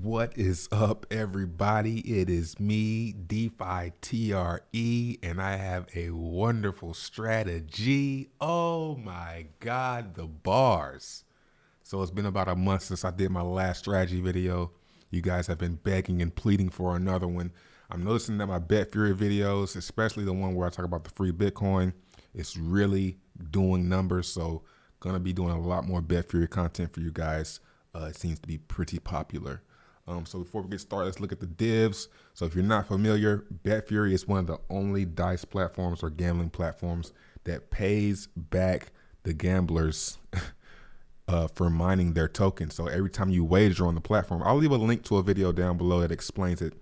What is up, everybody? It is me, DeFi TRE, and I have a wonderful strategy. Oh my God, the bars. So it's been about a month since I did my last strategy video. You guys have been begging and pleading for another one. I'm noticing that my Betfury videos, especially the one where I talk about the free Bitcoin, it's really doing numbers. So gonna be doing a lot more Betfury content for you guys. It seems to be pretty popular. So before we get started, let's look at the divs. So if you're not familiar, Betfury is one of the only dice platforms or gambling platforms that pays back the gamblers for mining their tokens. So every time you wager on the platform, I'll leave a link to a video down below that explains it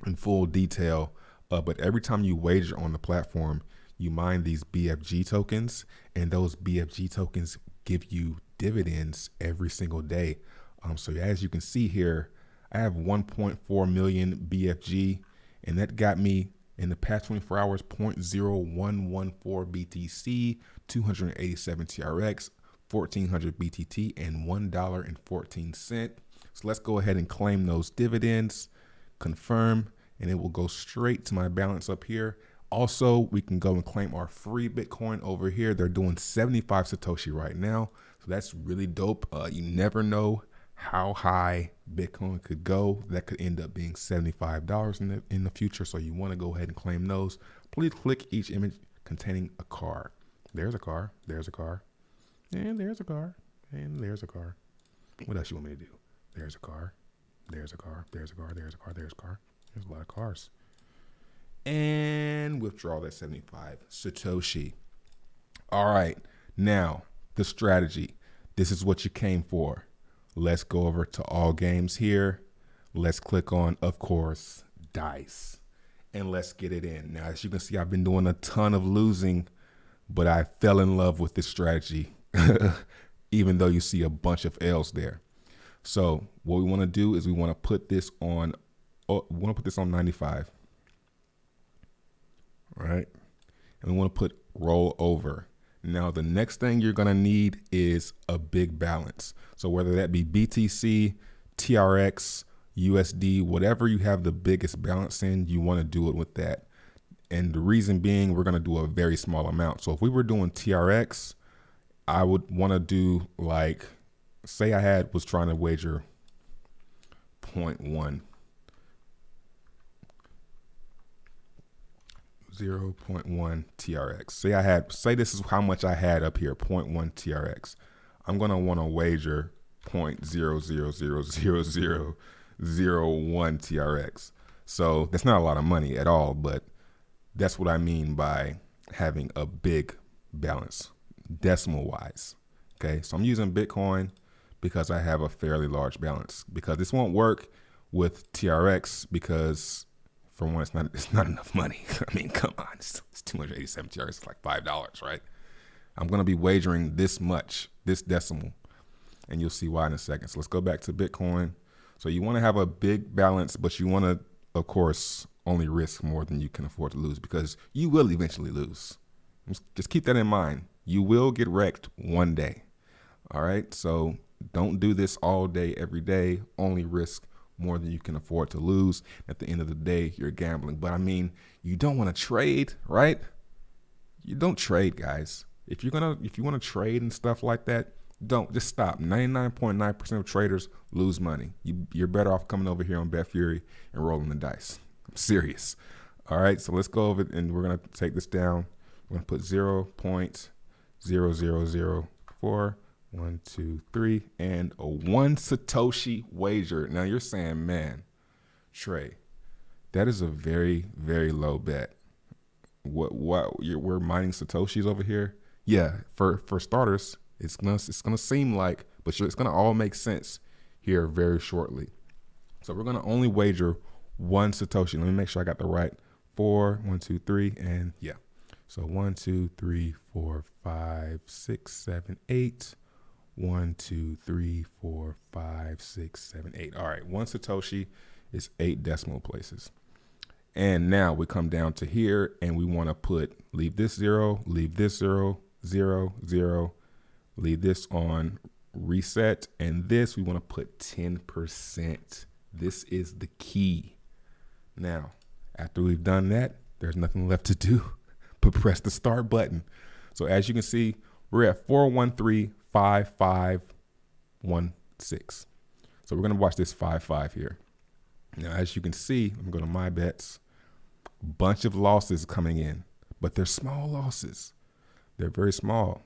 in full detail. But every time you wager on the platform, you mine these BFG tokens, and those BFG tokens give you dividends every single day. So as you can see here, I have 1.4 million BFG, and that got me in the past 24 hours 0.0114 BTC, 287 TRX, 1400 BTT, and $1.14. So let's go ahead and claim those dividends, confirm, and it will go straight to my balance up here. Also, we can go and claim our free Bitcoin over here. They're doing 75 Satoshi right now. So that's really dope. You never know how high Bitcoin could go. That could end up being $75 in the future. So you want to go ahead and claim those. Please click each image containing a car. There's a car. There's a car. And there's a car. And there's a car. What else you want me to do? There's a car. There's a car. There's a car. There's a car. There's a car. There's a lot of cars. And withdraw that 75 Satoshi. All right. Now, the strategy. This is what you came for. Let's go over to all games here. Let's click on, of course, dice. And let's get it in. Now, as you can see, I've been doing a ton of losing, but I fell in love with this strategy, even though you see a bunch of L's there. So what we want to do is we want to put this on, 95. All right. And we want to put roll over. Now, the next thing you're going to need is a big balance. So whether that be BTC, TRX, USD, whatever you have the biggest balance in, you want to do it with that. And the reason being, we're going to do a very small amount. So if we were doing TRX, I would want to do like, say I was trying to wager 0.1. 0.1 TRX. Say this is how much I had up here, 0.1 TRX. I'm going to want to wager 0.000001 TRX. So that's not a lot of money at all, but that's what I mean by having a big balance, decimal wise. Okay, so I'm using Bitcoin because I have a fairly large balance, because this won't work with TRX because, for one, it's not enough money. I mean, come on, it's 287 TRX, it's like $5, right? I'm going to be wagering this much, this decimal, and you'll see why in a second. So let's go back to Bitcoin. So you want to have a big balance, but you want to, of course, only risk more than you can afford to lose, because you will eventually lose. Just keep that in mind. You will get wrecked one day. All right, so don't do this all day, every day. Only risk more than you can afford to lose. At the end of the day, you're gambling. But I mean, you don't want to trade, right? You don't trade, guys. If you want to trade and stuff like that, just stop. 99.9% of traders lose money. You're better off coming over here on Betfury and rolling the dice. I'm serious. All right, so let's go over it, and we're gonna take this down. We're gonna put 0.0004. 1, 2, 3, and a 1 Satoshi wager. Now you're saying, man, Trey, that is a very, very low bet. We're mining Satoshis over here? Yeah, for starters, it's gonna seem like, but it's gonna all make sense here very shortly. So we're gonna only wager 1 Satoshi. Let me make sure I got the right 4, 1, 2, 3, and yeah. So 1, 2, 3, 4, 5, 6, 7, 8. 1, 2, 3, 4, 5, 6, 7, 8. All right, 1 Satoshi is 8 decimal places. And now we come down to here, and we want to leave this 0, leave this 0, 0, 0, leave this on reset, and this we want to put 10% This is the key. Now, after we've done that, there's nothing left to do but press the start button. So as you can see, we're at 4135516. So we're going to watch this 5-5 here. Now, as you can see, I'm going to my bets. Bunch of losses coming in, but they're small losses. They're very small.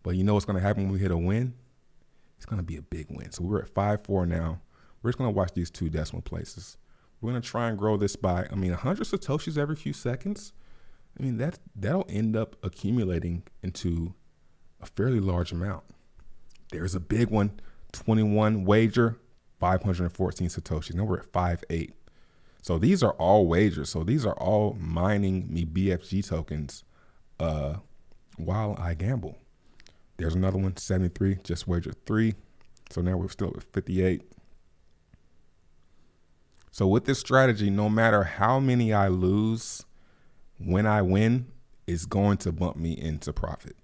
But you know what's going to happen when we hit a win? It's going to be a big win. So we're at 5-4 now. We're just going to watch these 2 decimal places. We're going to try and grow this by, 100 Satoshis every few seconds. That'll end up accumulating into a fairly large amount. There's a big one, 21 wager, 514 Satoshis. Now we're at 5-8. So these are all wagers. So these are all mining me BFG tokens while I gamble. There's another one, 73, just wagered 3. So now we're still at 58. So with this strategy, no matter how many I lose, when I win, it's going to bump me into profit.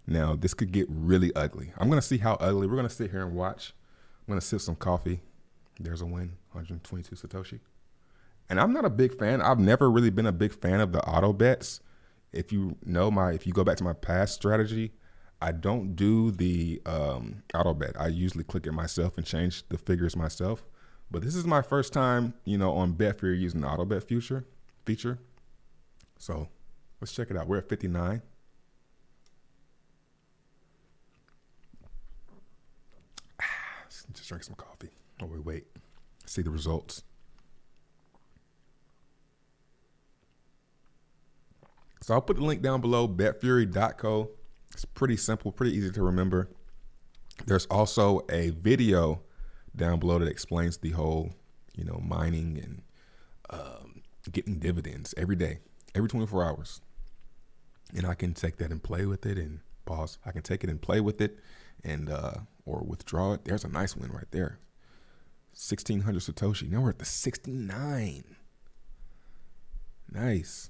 Now, this could get really ugly. I'm going to see how ugly. We're going to sit here and watch. I'm going to sip some coffee. There's a win, 122 Satoshi. And I'm not a big fan. I've never really been a big fan of the auto bets. If you go back to my past strategy, I don't do the auto bet. I usually click it myself and change the figures myself. But this is my first time, on Betfury using the auto bet feature. So let's check it out. We're at 59. Just drink some coffee while we wait. See the results. So I'll put the link down below, betfury.co. It's pretty simple, pretty easy to remember. There's also a video down below that explains the whole, mining and getting dividends every day, every 24 hours. And I can take that and play with it and pause. I can take it and play with it and or withdraw it. There's a nice win right there. 1,600 Satoshi. Now we're at the 69. Nice.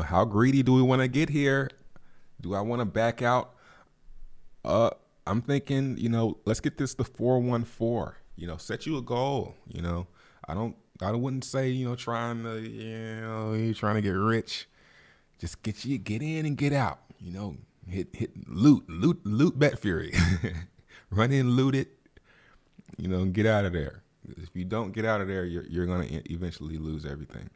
How greedy do we want to get here? Do I want to back out? I'm thinking, let's get this to 414. Set you a goal. I wouldn't say, trying to get rich. Just get in and get out. Loot Betfury. Run in, loot it. And get out of there. If you don't get out of there, you're gonna eventually lose everything.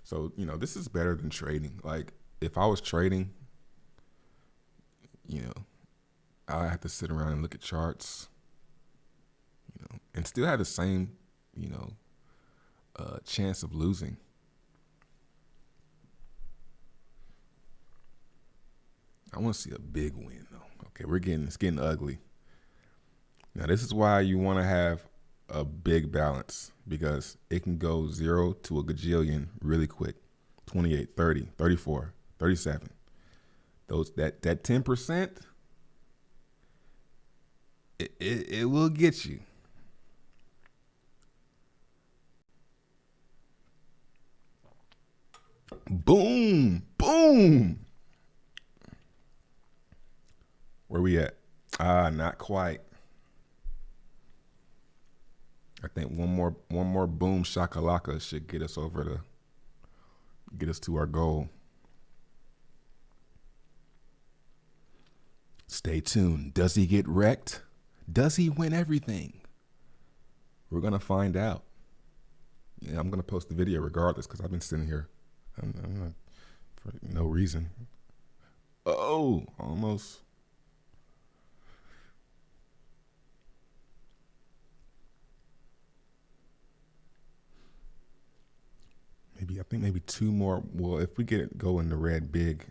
So, this is better than trading. Like, if I was trading, I have to sit around and look at charts, and still have the same, chance of losing. I want to see a big win, though. Okay, it's getting ugly. Now, this is why you want to have a big balance, because it can go 0 to a gajillion really quick. 28, 30, 34, 37. That 10%, it will get you. Boom, boom. Where we at? Not quite. I think one more boom shakalaka should get us to our goal. Stay tuned. Does he get wrecked? Does he win everything? We're gonna find out. Yeah, I'm gonna post the video regardless, because I've been sitting here I'm not, for no reason. Oh, almost. I think maybe 2 more. Well, if we go in the red big,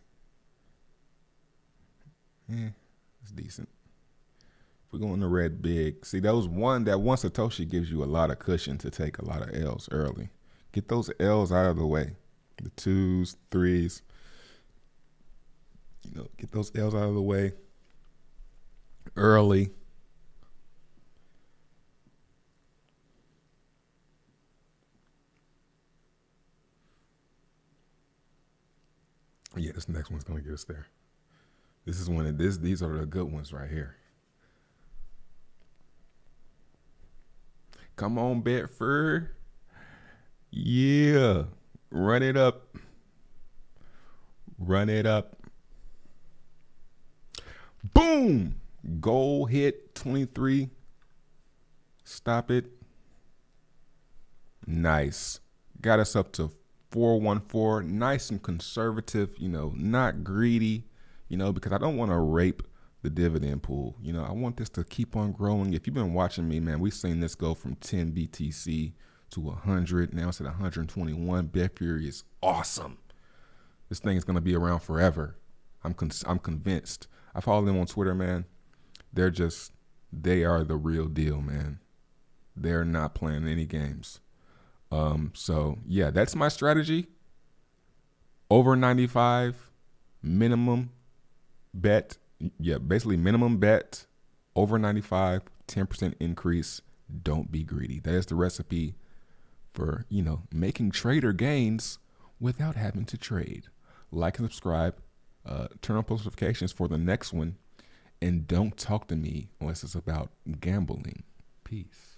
it's decent. If we go in the red big, see that one Satoshi gives you a lot of cushion to take a lot of L's early. Get those L's out of the way. The 2s, 3s. Get those L's out of the way early. Yeah, this next one's gonna get us there. This is these are the good ones right here. Come on, Betfury. Yeah. Run it up. Run it up. Boom. Goal hit 23. Stop it. Nice. Got us up to 414. Nice and conservative, not greedy, because I don't want to rape the dividend pool. I want this to keep on growing. If you've been watching me, man, we've seen this go from 10 BTC to 100. Now it's at 121. Betfury is awesome. This thing is going to be around forever. I'm convinced. I follow them on Twitter, man. They are the real deal, man. They're not playing any games. So yeah, that's my strategy. Over 95, minimum bet. Yeah, basically minimum bet, over 95, 10% increase. Don't be greedy. That is the recipe for, making trader gains without having to trade. Like and subscribe, turn on post notifications for the next one, and don't talk to me unless it's about gambling. Peace.